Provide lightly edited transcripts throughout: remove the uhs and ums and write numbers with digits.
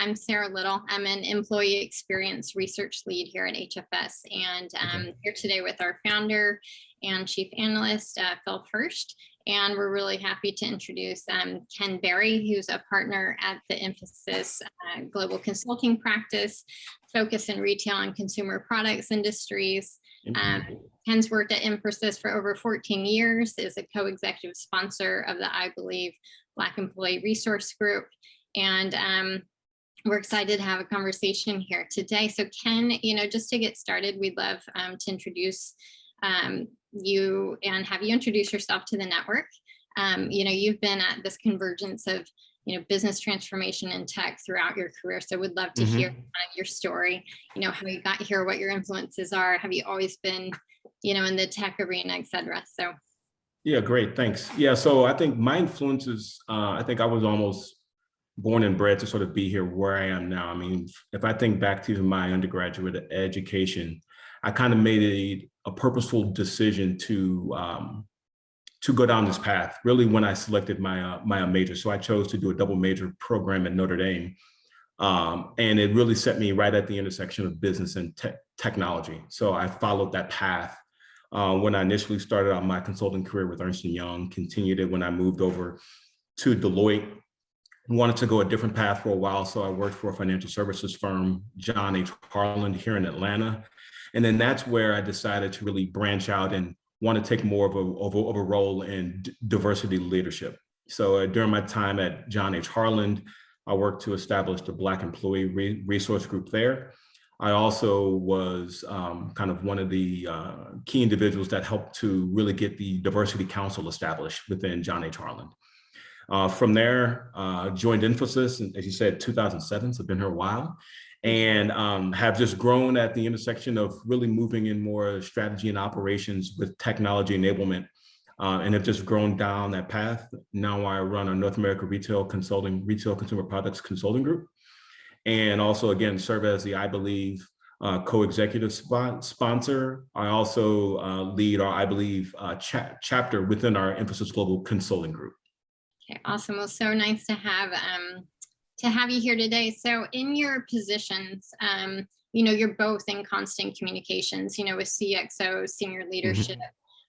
I'm Sarah Little. I'm an employee experience research lead here at HFS, and here today with our founder and chief analyst, Phil Fersht. And we're really happy to introduce Ken Barry, who's a partner at the Infosys global consulting practice, focused in retail and consumer products industries. Ken's worked at Infosys for over 14 years, is a co-executive sponsor of the I Believe Black Employee Resource Group. And we're excited to have a conversation here today. So Ken, just to get started, we'd love to introduce you and have you introduce yourself to the network. You've been at this convergence of business transformation and tech throughout your career. So we'd love to hear your story, how you got here, what your influences are. Have you always been, in the tech arena, et cetera? So. Yeah, great, thanks. Yeah, so I think my influences, I think I was almost born and bred to sort of be here where I am now. I mean, if I think back to my undergraduate education, I kind of made a purposeful decision to go down this path, really when I selected my major. So I chose to do a double major program at Notre Dame. And it really set me right at the intersection of business and technology. So I followed that path when I initially started out my consulting career with Ernst & Young, continued it when I moved over to Deloitte. Wanted to go a different path for a while, so I worked for a financial services firm, John H. Harland, here in Atlanta. And then that's where I decided to really branch out and want to take more of a role in diversity leadership. So during my time at John H. Harland, I worked to establish the Black Employee Resource Group there. I also was kind of one of the key individuals that helped to really get the Diversity Council established within John H. Harland. From there, joined Infosys, and as you said, 2007, so I've been here a while, and have just grown at the intersection of really moving in more strategy and operations with technology enablement, and have just grown down that path. Now I run a North America retail consumer products consulting group, and also again serve as the I Believe co-executive sponsor. I also lead our I Believe chapter within our Infosys Global Consulting Group. Okay, awesome. Well, so nice to have you here today. So in your positions, you're both in constant communications, with CXO, senior leadership,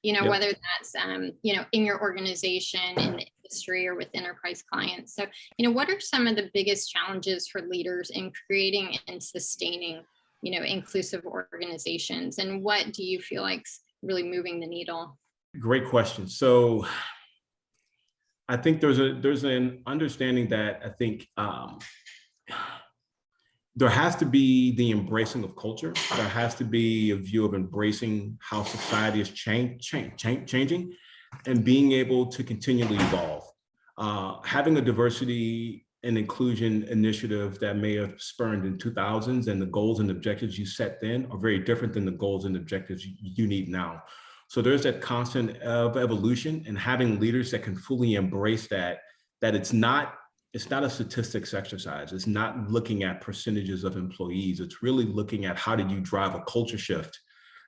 whether that's, in your organization, in the industry, or with enterprise clients. So, what are some of the biggest challenges for leaders in creating and sustaining, inclusive organizations? And what do you feel like's really moving the needle? Great question. So I think there's an understanding that I think there has to be the embracing of culture. There has to be a view of embracing how society is changing and being able to continually evolve. Having a diversity and inclusion initiative that may have spurned in 2000s and the goals and objectives you set then are very different than the goals and objectives you need now. So there's that constant of evolution, and having leaders that can fully embrace that it's not a statistics exercise. It's not looking at percentages of employees. It's really looking at how did you drive a culture shift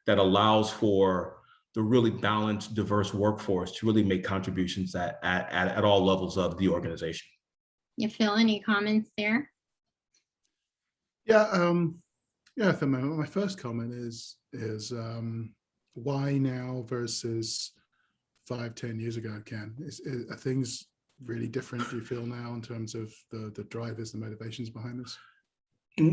that allows for the really balanced, diverse workforce to really make contributions at all levels of the organization. You Phil, any comments there? Yeah, so my first comment is why now versus 5-10 years ago, Ken? Are things really different, do you feel, now in terms of the drivers, the motivations behind this?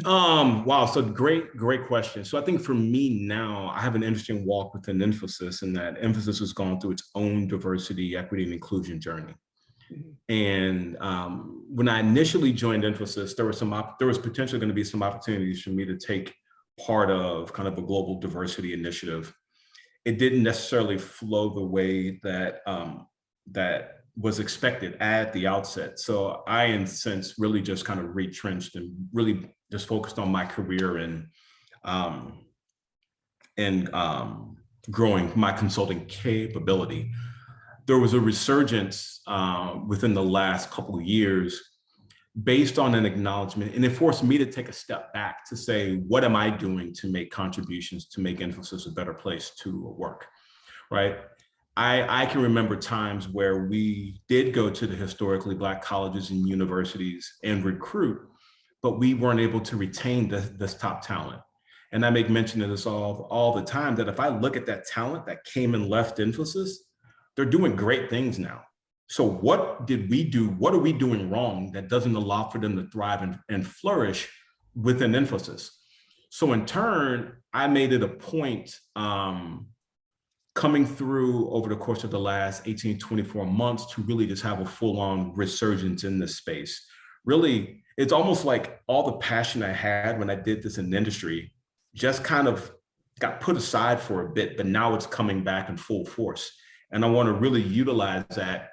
Wow, so great question. So I think for me now, I have an interesting walk within Infosys, in that Infosys has gone through its own diversity, equity, and inclusion journey. And when I initially joined Infosys, there was potentially going to be some opportunities for me to take part of kind of a global diversity initiative. It didn't necessarily flow the way that that was expected at the outset. So I, in a sense, really just kind of retrenched and really just focused on my career and growing my consulting capability. There was a resurgence within the last couple of years based on an acknowledgement, and it forced me to take a step back to say, what am I doing to make contributions to make Infosys a better place to work, right? I can remember times where we did go to the historically Black colleges and universities and recruit, but we weren't able to retain this top talent. And I make mention of this all the time, that if I look at that talent that came and left Infosys, they're doing great things now. So what did we do? What are we doing wrong that doesn't allow for them to thrive and flourish within Infosys? So in turn, I made it a point coming through over the course of the last 18, 24 months to really just have a full-on resurgence in this space. Really, it's almost like all the passion I had when I did this in the industry just kind of got put aside for a bit, but now it's coming back in full force. And I want to really utilize that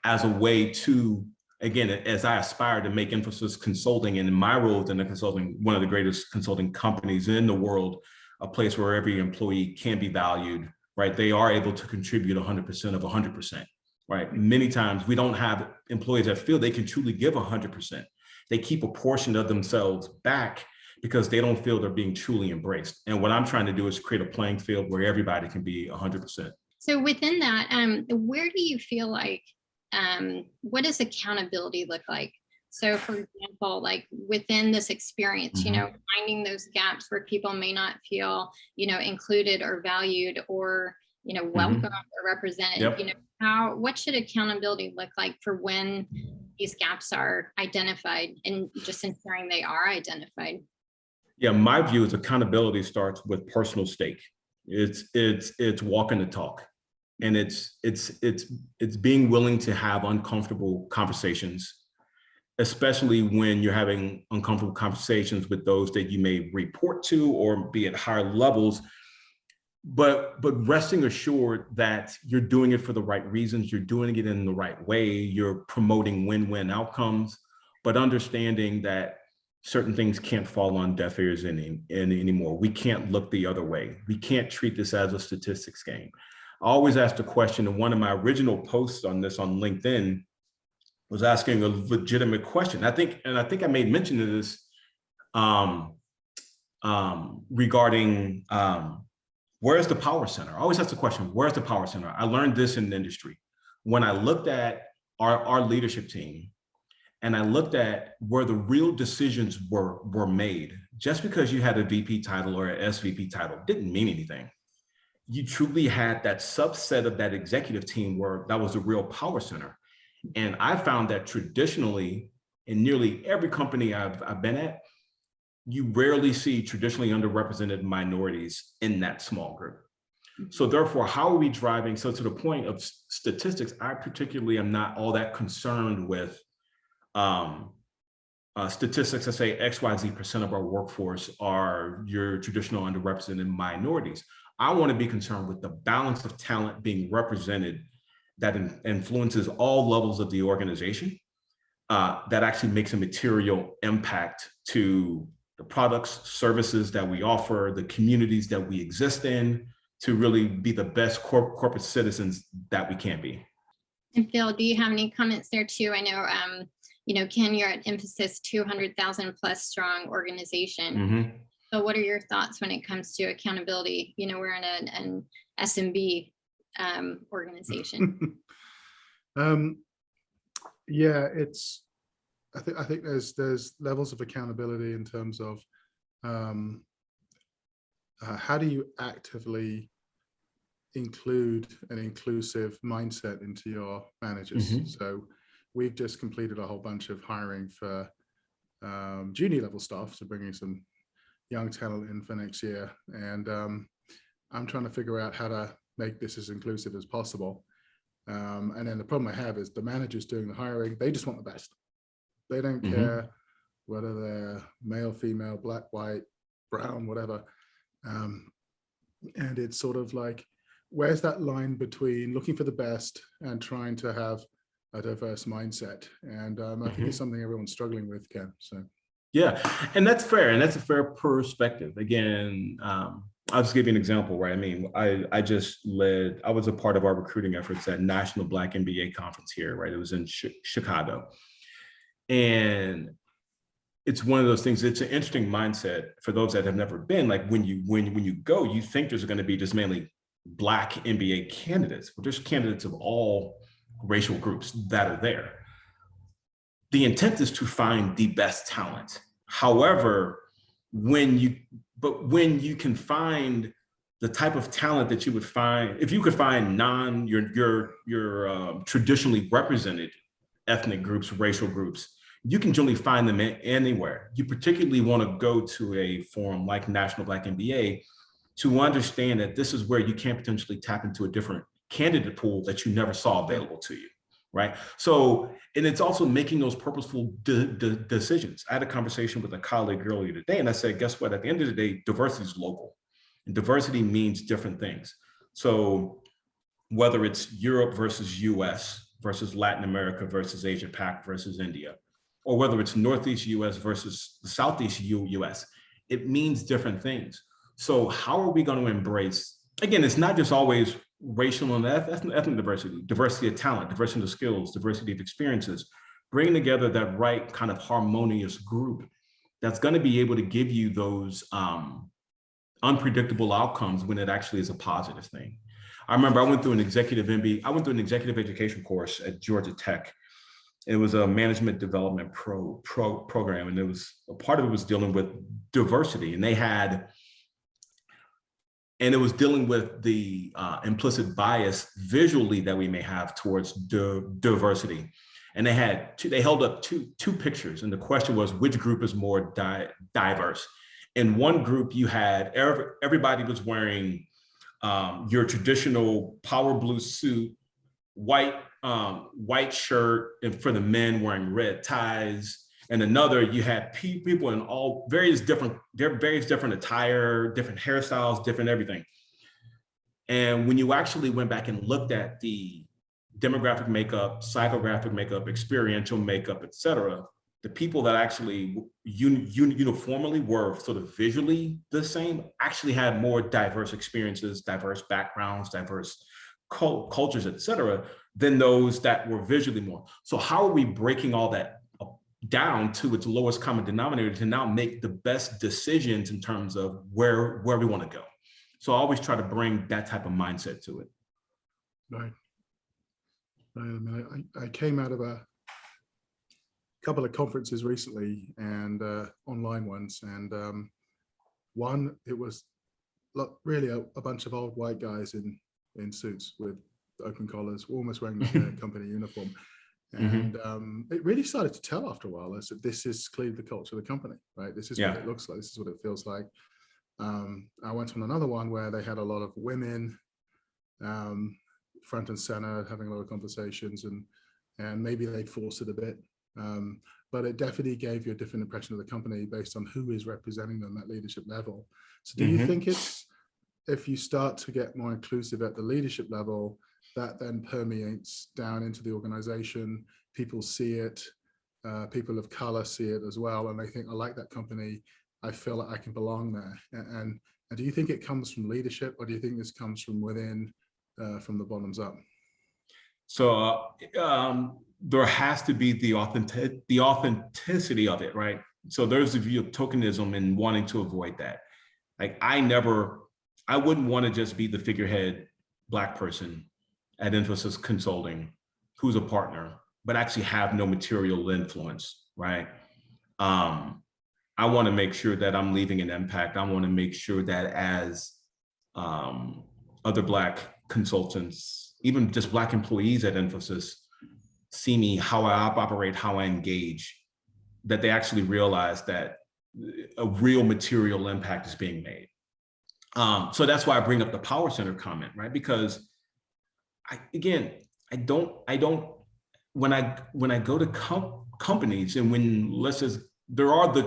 as a way to, again, as I aspire to make Infosys Consulting, and in my role in the consulting, one of the greatest consulting companies in the world, a place where every employee can be valued, right? They are able to contribute 100% of 100%, right? Many times we don't have employees that feel they can truly give 100%. They keep a portion of themselves back because they don't feel they're being truly embraced. And what I'm trying to do is create a playing field where everybody can be 100%. So within that, where do you feel like, what does accountability look like? So for example, like within this experience, finding those gaps where people may not feel, included or valued or, welcome or represented, Yep. What should accountability look like for when these gaps are identified, and just ensuring they are identified? Yeah, my view is accountability starts with personal stake. It's walking the talk. And it's being willing to have uncomfortable conversations, especially when you're having uncomfortable conversations with those that you may report to or be at higher levels, but resting assured that you're doing it for the right reasons, you're doing it in the right way, you're promoting win-win outcomes, but understanding that certain things can't fall on deaf ears anymore. We can't look the other way. We can't treat this as a statistics game. I always ask the question, and one of my original posts on this on LinkedIn was asking a legitimate question. I think I made mention of this regarding where's the power center? I always ask the question, where's the power center? I learned this in the industry. When I looked at our leadership team, and I looked at where the real decisions were made, just because you had a VP title or an SVP title didn't mean anything. You truly had that subset of that executive team where that was the real power center. And I found that traditionally, in nearly every company I've been at, you rarely see traditionally underrepresented minorities in that small group. So therefore, how are we driving? So to the point of statistics, I particularly am not all that concerned with statistics that say XYZ% of our workforce are your traditional underrepresented minorities. I want to be concerned with the balance of talent being represented that influences all levels of the organization, that actually makes a material impact to the products, services that we offer, the communities that we exist in, to really be the best corporate citizens that we can be. And Phil, do you have any comments there too? I know, Ken, you're at Infosys, 200,000 plus strong organization. So what are your thoughts when it comes to accountability? We're in an SMB organization. Yeah, I think there's levels of accountability in terms of how do you actively include an inclusive mindset into your managers. So we've just completed a whole bunch of hiring for junior level staff, so bringing some young talent in for next year. And I'm trying to figure out how to make this as inclusive as possible. And then the problem I have is the managers doing the hiring, they just want the best. They don't care whether they're male, female, black, white, brown, whatever. And it's sort of like, where's that line between looking for the best and trying to have a diverse mindset? And I think it's something everyone's struggling with, Ken. So. Yeah, and that's fair, and that's a fair perspective. Again, I'll just give you an example, right? I mean, I was a part of our recruiting efforts at National Black MBA Conference here, right? It was in Chicago. And it's one of those things, it's an interesting mindset for those that have never been. Like when you go, you think there's going to be just mainly Black MBA candidates, but there's candidates of all racial groups that are there. The intent is to find the best talent. However, when you can find the type of talent that you would find, if you could find your traditionally represented ethnic groups, racial groups, you can generally find them anywhere. You particularly want to go to a forum like National Black MBA to understand that this is where you can potentially tap into a different candidate pool that you never saw available to you, right? So, and it's also making those purposeful decisions. I had a conversation with a colleague earlier today, and I said, guess what? At the end of the day, diversity is local. And diversity means different things. So whether it's Europe versus US versus Latin America versus Asia Pac versus India, or whether it's Northeast US versus the Southeast US, it means different things. So how are we going to embrace, again, it's not just always racial and ethnic diversity, diversity of talent, diversity of skills, diversity of experiences, bringing together that right kind of harmonious group that's going to be able to give you those unpredictable outcomes when it actually is a positive thing. I remember I went through an executive MBA, I went through an executive education course at Georgia Tech. It was a management development program, and it was a part of it was dealing with diversity, and it was dealing with the implicit bias visually that we may have towards diversity. And they held up two pictures, and the question was, which group is more diverse? In one group, you had everybody was wearing your traditional power blue suit, white shirt, and for the men wearing red ties. And another, you had people in all various different attire, different hairstyles, different everything. And when you actually went back and looked at the demographic makeup, psychographic makeup, experiential makeup, et cetera, the people that actually uniformly were sort of visually the same actually had more diverse experiences, diverse backgrounds, diverse cultures, et cetera, than those that were visually more. So how are we breaking all that down to its lowest common denominator to now make the best decisions in terms of where we want to go? So I always try to bring that type of mindset to it. Right. I mean, I came out of a couple of conferences recently, and online ones, and one, it was really a bunch of old white guys in suits with open collars, almost wearing their company uniform. And it really started to tell after a while. I said, this is clearly the culture of the company, right? This is what it looks like. This is what it feels like. I went on another one where they had a lot of women front and center, having a lot of conversations, and maybe they'd force it a bit. But it definitely gave you a different impression of the company based on who is representing them at leadership level. So do you think it's, if you start to get more inclusive at the leadership level, that then permeates down into the organization, people see it, people of color see it as well, and they think, I like that company, I feel like I can belong there. And do you think it comes from leadership, or do you think this comes from within, from the bottoms up? So there has to be the authenticity of it, right? So there's the view of tokenism and wanting to avoid that. Like I wouldn't want to just be the figurehead Black person at Infosys Consulting who's a partner, but actually have no material influence, right? I want to make sure that I'm leaving an impact. I want to make sure that as other Black consultants, even just Black employees at Infosys, see me, how I operate, how I engage, that they actually realize that a real material impact is being made. So that's why I bring up the power center comment, right? Because when I go to companies, and when, let's just, there are the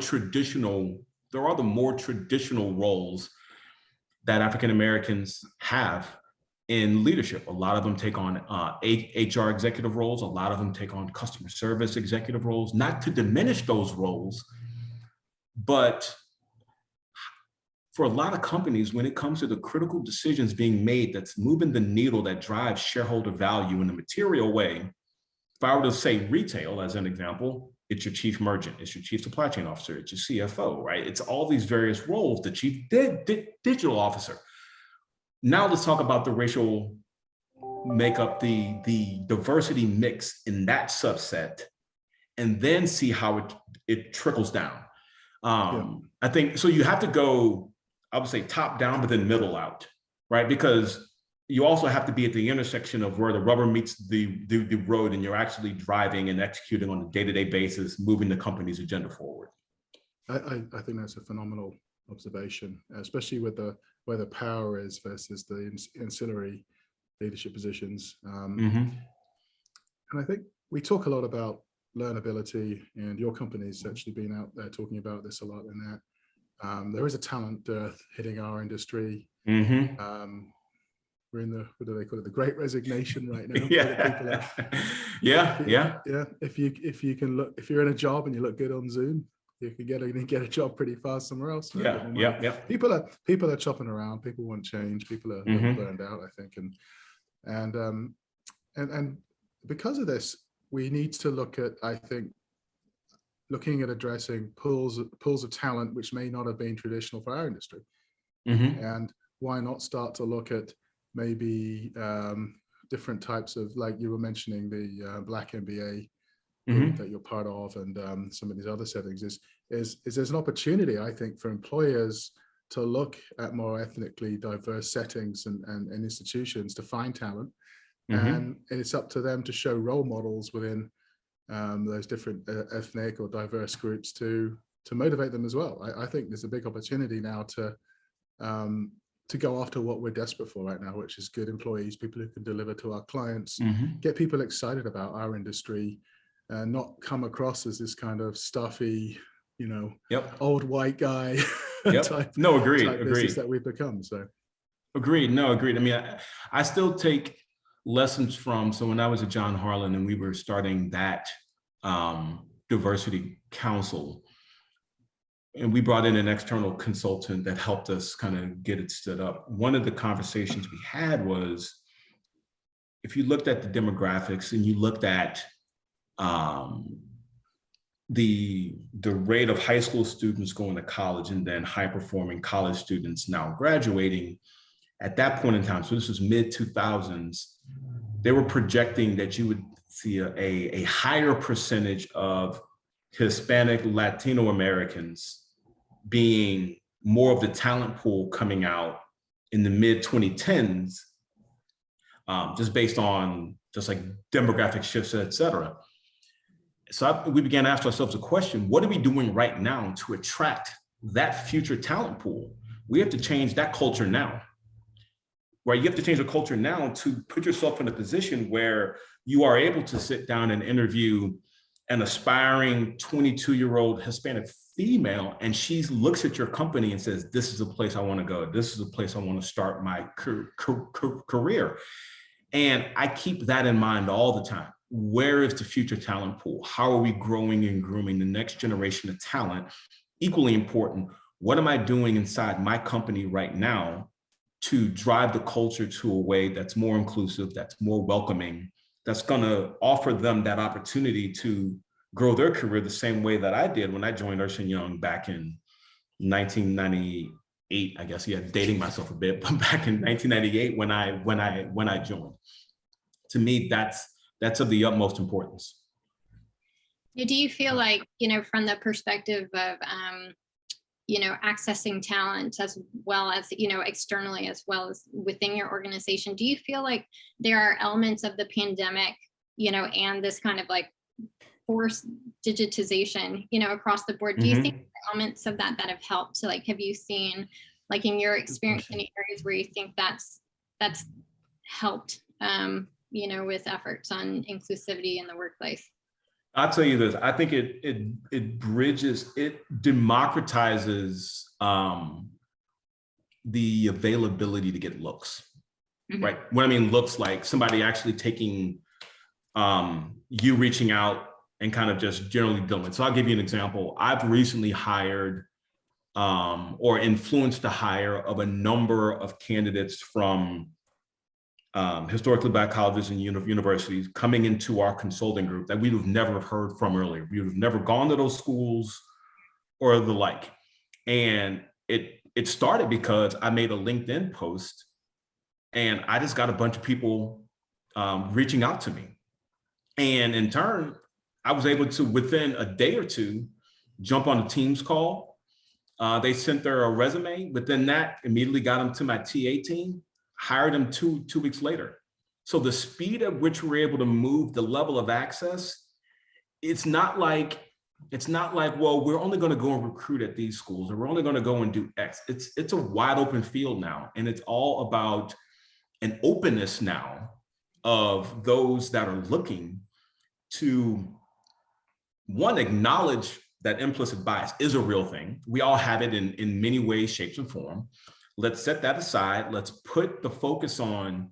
more traditional roles that African Americans have in leadership. A lot of them take on HR executive roles. A lot of them take on customer service executive roles, not to diminish those roles, but for a lot of companies, when it comes to the critical decisions being made that's moving the needle, that drives shareholder value in a material way, if I were to say retail as an example, it's your chief merchant, it's your chief supply chain officer, it's your CFO, right? It's all these various roles, the chief digital officer. Now let's talk about the racial makeup, the diversity mix in that subset, and then see how it trickles down. I think, so you have to go, I would say top down, but then middle out, right? Because you also have to be at the intersection of where the rubber meets the road, and you're actually driving and executing on a day-to-day basis, moving the company's agenda forward. I think that's a phenomenal observation, especially with where the power is versus the ancillary leadership positions. And I think we talk a lot about learnability, and your company's actually been out there talking about this a lot in that there is a talent dearth hitting our industry. We're in the, what do they call it, the Great Resignation right now. If you can look, if you're in a job and you look good on Zoom, you can get a job pretty fast somewhere else. People are chopping around. People want change. People are burned out, I think, and because of this, we need to look at, I think, looking at addressing pools of talent which may not have been traditional for our industry, and why not start to look at maybe different types of, like you were mentioning, the Black MBA that you're part of, and some of these other settings, is there's an opportunity, I think, for employers to look at more ethnically diverse settings and institutions to find talent, and it's up to them to show role models within those different ethnic or diverse groups to motivate them as well. I think there's a big opportunity now to go after what we're desperate for right now, which is good employees, people who can deliver to our clients, get people excited about our industry, and not come across as this kind of stuffy, old white guy type business that we've become. So agreed. I mean, I still take lessons from, so when I was at John Harlan and we were starting that diversity council, and we brought in an external consultant that helped us kind of get it stood up. One of the conversations we had was, if you looked at the demographics and you looked at the rate of high school students going to college and then high performing college students now graduating, at that point in time, so this was mid 2000s, they were projecting that you would see a higher percentage of Hispanic, Latino Americans being more of the talent pool coming out in the mid 2010s, just based on just like demographic shifts, et cetera. So we began to ask ourselves a question: what are we doing right now to attract that future talent pool? We have to change that culture now, right? You have to change the culture now to put yourself in a position where you are able to sit down and interview an aspiring 22-year-old Hispanic female, and she looks at your company and says, this is a place I want to go. This is a place I want to start my career. And I keep that in mind all the time. Where is the future talent pool? How are we growing and grooming the next generation of talent? Equally important, what am I doing inside my company right now to drive the culture to a way that's more inclusive, that's more welcoming, that's going to offer them that opportunity to grow their career the same way that I did when I joined Ernst & Young back in 1998, I guess. Yeah, dating myself a bit, but back in 1998 when I joined. To me, that's of the utmost importance. Do you feel like, from the perspective of, accessing talent as well as, externally as well as within your organization, do you feel like there are elements of the pandemic, and this kind of like forced digitization, across the board? Do you think there are elements of that have helped? So like, have you seen, like in your experience, any areas where you think that's helped, with efforts on inclusivity in the workplace? I'll tell you this, I think it bridges, it democratizes the availability to get looks, right? What I mean looks, like somebody actually taking you reaching out and kind of just generally doing. So I'll give you an example. I've recently hired or influenced the hire of a number of candidates from historically Black colleges and universities coming into our consulting group that we would have never heard from earlier. We would have never gone to those schools or the like. And it started because I made a LinkedIn post and I just got a bunch of people reaching out to me. And in turn, I was able to, within a day or two, jump on a Teams call They sent their resume, but then that immediately got them to my TA team, hired them two weeks later. So the speed at which we're able to move the level of access, it's not like, well, we're only going to go and recruit at these schools, or we're only going to go and do X. It's a wide open field now. And it's all about an openness now of those that are looking to, one, acknowledge that implicit bias is a real thing. We all have it in many ways, shapes, and form. Let's set that aside. Let's put the focus on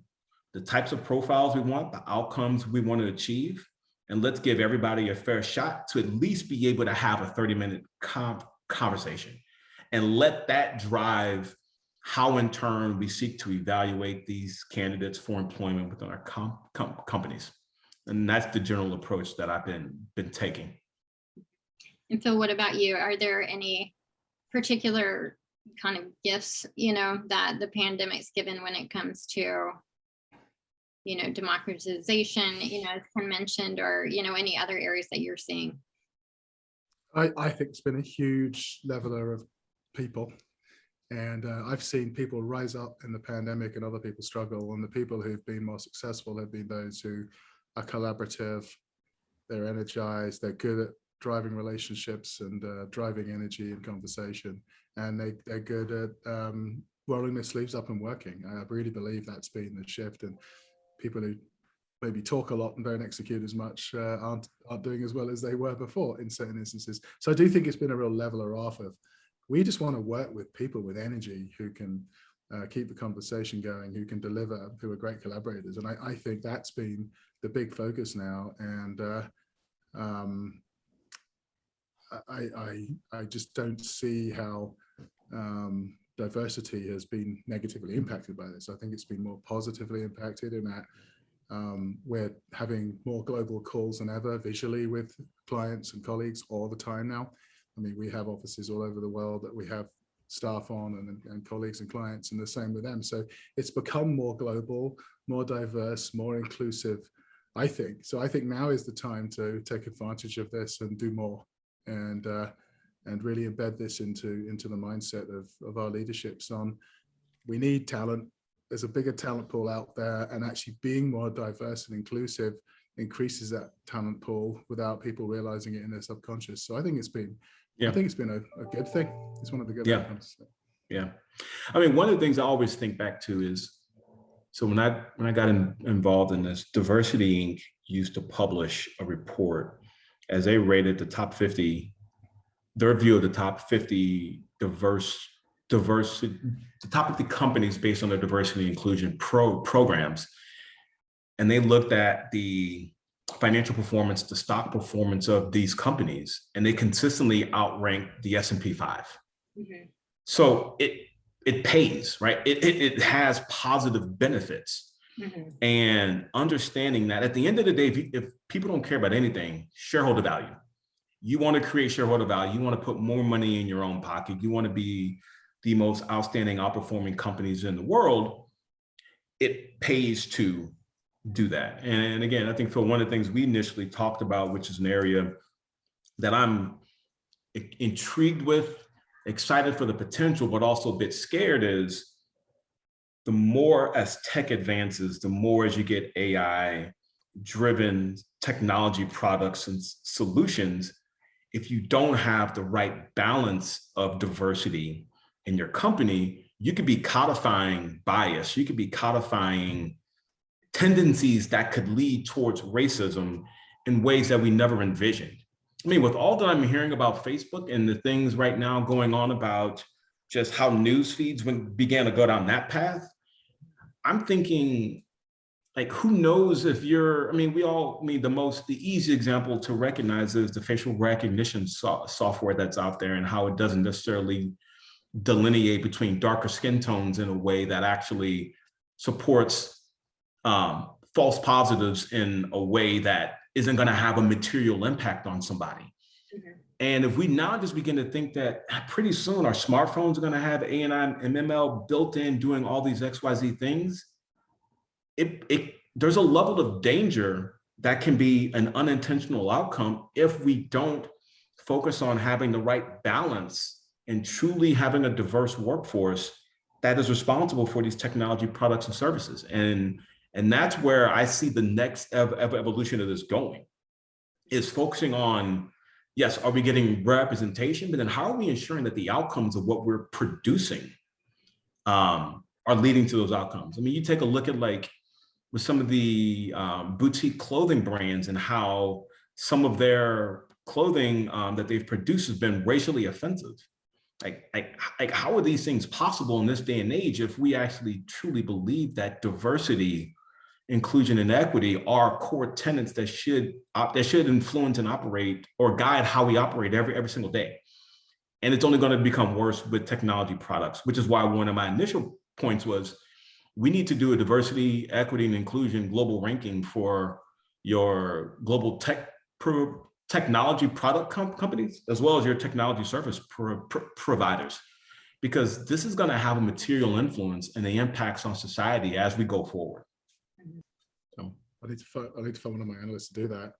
the types of profiles we want, the outcomes we want to achieve, and let's give everybody a fair shot to at least be able to have a 30-minute conversation, and let that drive how in turn we seek to evaluate these candidates for employment within our companies. And that's the general approach that I've been taking. And Phil, what about you? Are there any particular kind of gifts, that the pandemic's given when it comes to, democratization, as Ken mentioned, or, any other areas that you're seeing? I think it's been a huge leveler of people. And I've seen people rise up in the pandemic and other people struggle. And the people who've been more successful have been those who are collaborative, they're energized, they're good at driving relationships and driving energy and conversation. And they're good at rolling their sleeves up and working. I really believe that's been the shift. And people who maybe talk a lot and don't execute as much aren't doing as well as they were before in certain instances. So I do think it's been a real leveler off of, we just want to work with people with energy who can keep the conversation going, who can deliver, who are great collaborators. And I think that's been the big focus now. And I just don't see how diversity has been negatively impacted by this. I think it's been more positively impacted in that we're having more global calls than ever visually with clients and colleagues all the time now. I mean, we have offices all over the world that we have staff on and colleagues and clients, and the same with them. So it's become more global, more diverse, more inclusive, I think. So I think now is the time to take advantage of this and do more, and really embed this into the mindset of our leaderships on, we need talent. There's a bigger talent pool out there, and actually being more diverse and inclusive increases that talent pool without people realizing it in their subconscious. So I think it's been, I think it's been a good thing. It's one of the good outcomes. Yeah. I mean, one of the things I always think back to is, so when I got involved in this, Diversity Inc. used to publish a report as they rated the top 50, their view of the top 50 the top 50 companies based on their diversity and inclusion programs. And they looked at the financial performance, the stock performance of these companies, and they consistently outranked the S&P 5. Mm-hmm. So it pays, right? It has positive benefits. Mm-hmm. And understanding that at the end of the day, if people don't care about anything, shareholder value, you want to create shareholder value, you want to put more money in your own pocket, you want to be the most outstanding, outperforming companies in the world, it pays to do that. And again, I think for one of the things we initially talked about, which is an area that I'm intrigued with, excited for the potential, but also a bit scared, is the more as tech advances, the more as you get AI driven technology products and solutions, if you don't have the right balance of diversity in your company, you could be codifying bias, you could be codifying tendencies that could lead towards racism in ways that we never envisioned. I mean, with all that I'm hearing about Facebook and the things right now going on about just how news feeds began to go down that path, I'm thinking, like, who knows if you're, the easy example to recognize is the facial recognition software that's out there, and how it doesn't necessarily delineate between darker skin tones in a way that actually supports false positives in a way that isn't going to have a material impact on somebody. Mm-hmm. And if we now just begin to think that pretty soon our smartphones are going to have ANI and ML built in doing all these XYZ things, there's a level of danger that can be an unintentional outcome if we don't focus on having the right balance and truly having a diverse workforce that is responsible for these technology products and services. And that's where I see the next evolution of this going, is focusing on, yes, are we getting representation, but then how are we ensuring that the outcomes of what we're producing are leading to those outcomes? I mean, you take a look at like with some of the boutique clothing brands and how some of their clothing that they've produced has been racially offensive. Like how are these things possible in this day and age if we actually truly believe that diversity, inclusion, and equity are core tenets that should influence and operate or guide how we operate every single day? And it's only going to become worse with technology products, which is why one of my initial points was we need to do a diversity, equity, and inclusion global ranking for your global technology product companies, as well as your technology service providers, because this is going to have a material influence and the impacts on society as we go forward. So I need to find one of my analysts to do that.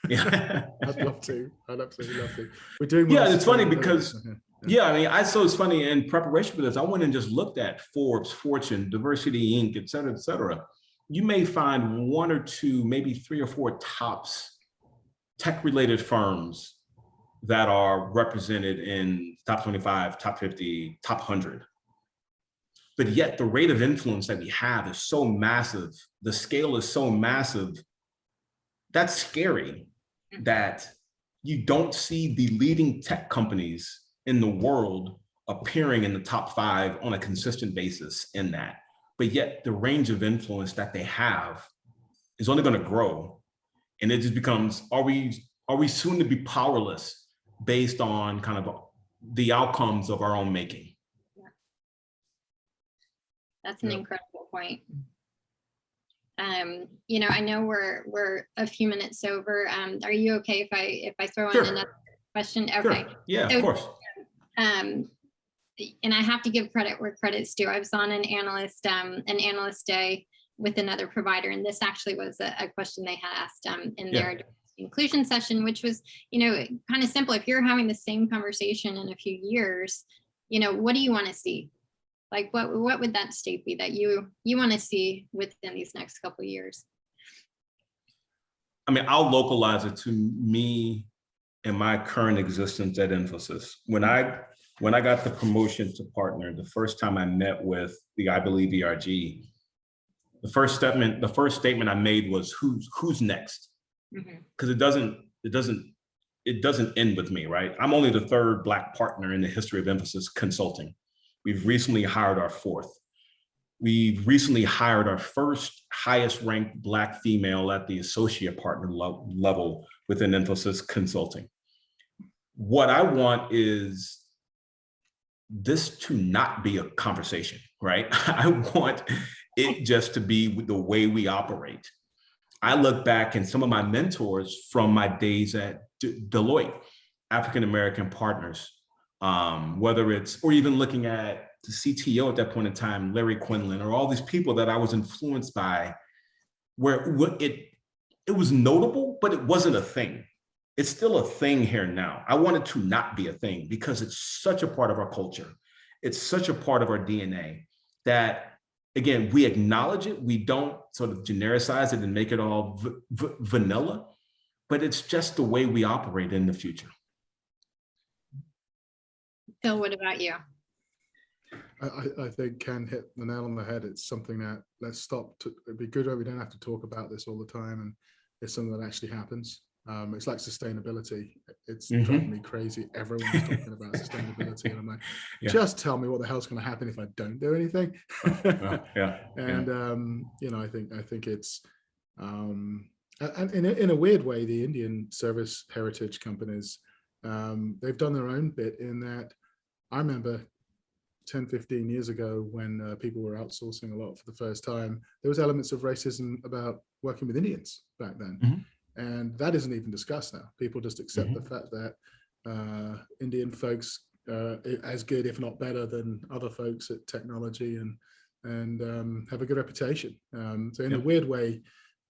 Yeah. I'd love to. I'd absolutely love to. We're doing. Yeah, it's funny because I mean, so it's funny in preparation for this, I went and just looked at Forbes, Fortune, Diversity Inc., et cetera, et cetera. You may find one or two, maybe 3 or 4 tops tech-related firms that are represented in top 25, top 50, top 100. But yet the rate of influence that we have is so massive. The scale is so massive. That's scary that you don't see the leading tech companies in the world appearing in the top 5 on a consistent basis in that. But yet the range of influence that they have is only going to grow. And it just becomes, are we soon to be powerless based on kind of the outcomes of our own making? Yeah. That's an incredible point. You know, I know we're a few minutes over. Are you okay if I throw in another question? Okay. Sure. Yeah, so, of course. And I have to give credit where credit's due. I was on an analyst day with another provider, and this actually was a question they had asked in their inclusion session, which was, you know, kind of simple. If you're having the same conversation in a few years, you know, what do you want to see? Like, what would that state be that you want to see within these next couple of years? I mean, I'll localize it to me and my current existence at Infosys. When I got the promotion to partner, the first time I met with the, I believe, ERG, the first statement I made was, who's next? Because it doesn't end with me, right? I'm only the 3rd Black partner in the history of Infosys Consulting. We've recently hired our 4th. We've recently hired our first highest ranked Black female at the associate partner level within Infosys Consulting. What I want is this to not be a conversation, right? I want it just to be the way we operate. I look back and some of my mentors from my days at Deloitte, African-American partners, whether it's, or even looking at the CTO at that point in time, Larry Quinlan, or all these people that I was influenced by, where it was notable, but it wasn't a thing. It's still a thing here now. I want it to not be a thing because it's such a part of our culture. It's such a part of our DNA that, again, we acknowledge it. We don't sort of genericize it and make it all vanilla, but it's just the way we operate in the future. Phil, what about you? I think Ken hit the nail on the head. It's something that it'd be good if we don't have to talk about this all the time, and it's something that actually happens. It's like sustainability. It's driving me crazy. Everyone's talking about sustainability, and I'm like, just tell me what the hell's going to happen if I don't do anything. And you know, I think it's and in a weird way, the Indian service heritage companies, they've done their own bit in that. I remember 10, 15 years ago when people were outsourcing a lot for the first time, there was elements of racism about working with Indians back then. And that isn't even discussed now. People just accept the fact that Indian folks are as good, if not better, than other folks at technology and have a good reputation. So in a weird way,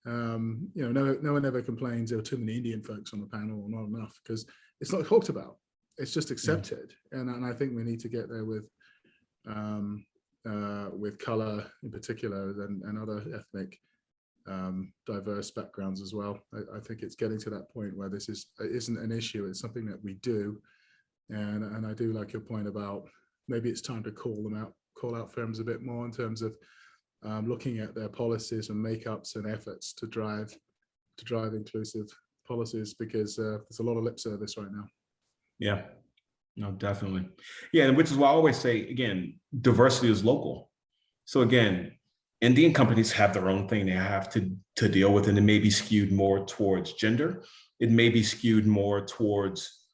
you know, no one ever complains there were too many Indian folks on the panel or not enough, because it's not talked about. it's just accepted. And I think we need to get there with color in particular and other ethnic diverse backgrounds as well. I think it's getting to that point where this isn't an issue. It's something that we do. And I do like your point about maybe it's time to call out firms a bit more in terms of looking at their policies and makeups and efforts to drive inclusive policies, because there's a lot of lip service right now. Yeah, no, definitely. Yeah, and which is why I always say, again, diversity is local. So again, Indian companies have their own thing they have to deal with, and it may be skewed more towards gender. It may be skewed more towards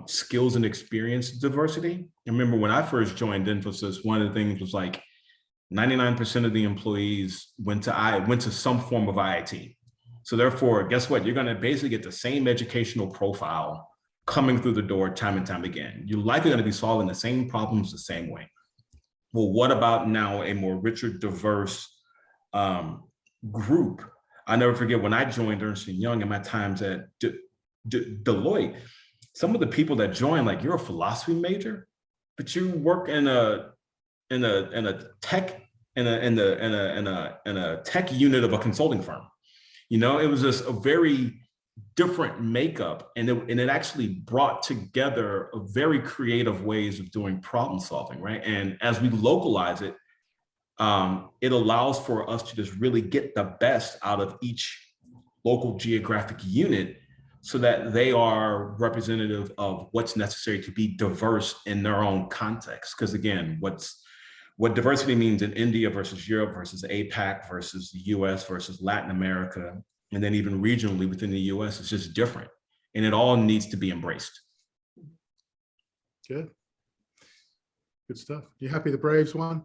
skills and experience diversity. I remember when I first joined Infosys, one of the things was like 99% of the employees went to some form of IIT. So therefore, guess what? You're going to basically get the same educational profile coming through the door time and time again. You're likely going to be solving the same problems the same way. Well, what about now a more richer, diverse group? I never forget when I joined Ernst & Young in my times at Deloitte, some of the people that joined, like, you're a philosophy major, but you work in a tech tech unit of a consulting firm. You know, it was just a very different makeup, and it actually brought together a very creative ways of doing problem solving, right? And as we localize it, it allows for us to just really get the best out of each local geographic unit, so that they are representative of what's necessary to be diverse in their own context. Because again, what diversity means in India versus Europe versus APAC versus the US versus Latin America, and then even regionally within the US, is just different. And it all needs to be embraced. Good stuff. You happy the Braves won?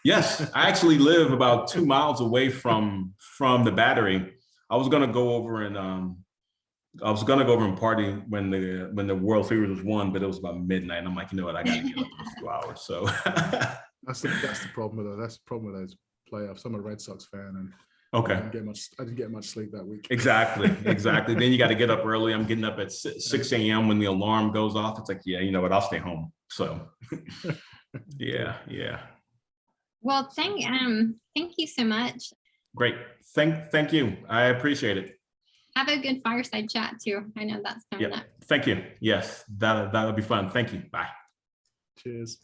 Yes, I actually live about 2 miles away from the Battery. I was gonna go over and party when the World Series was won, but it was about midnight. And I'm like, you know what, I gotta get up in a few hours. So that's the problem with it. That's the problem with those playoffs. I'm a Red Sox fan, and okay, I didn't get much sleep that week. Exactly. Then you got to get up early. I'm getting up at 6 a.m. when the alarm goes off. It's like, yeah, you know what, I'll stay home. So yeah. Well, thank you so much. Great. Thank you. I appreciate it. Have a good fireside chat too. I know that's coming up. Thank you. Yes, that'll be fun. Thank you. Bye. Cheers.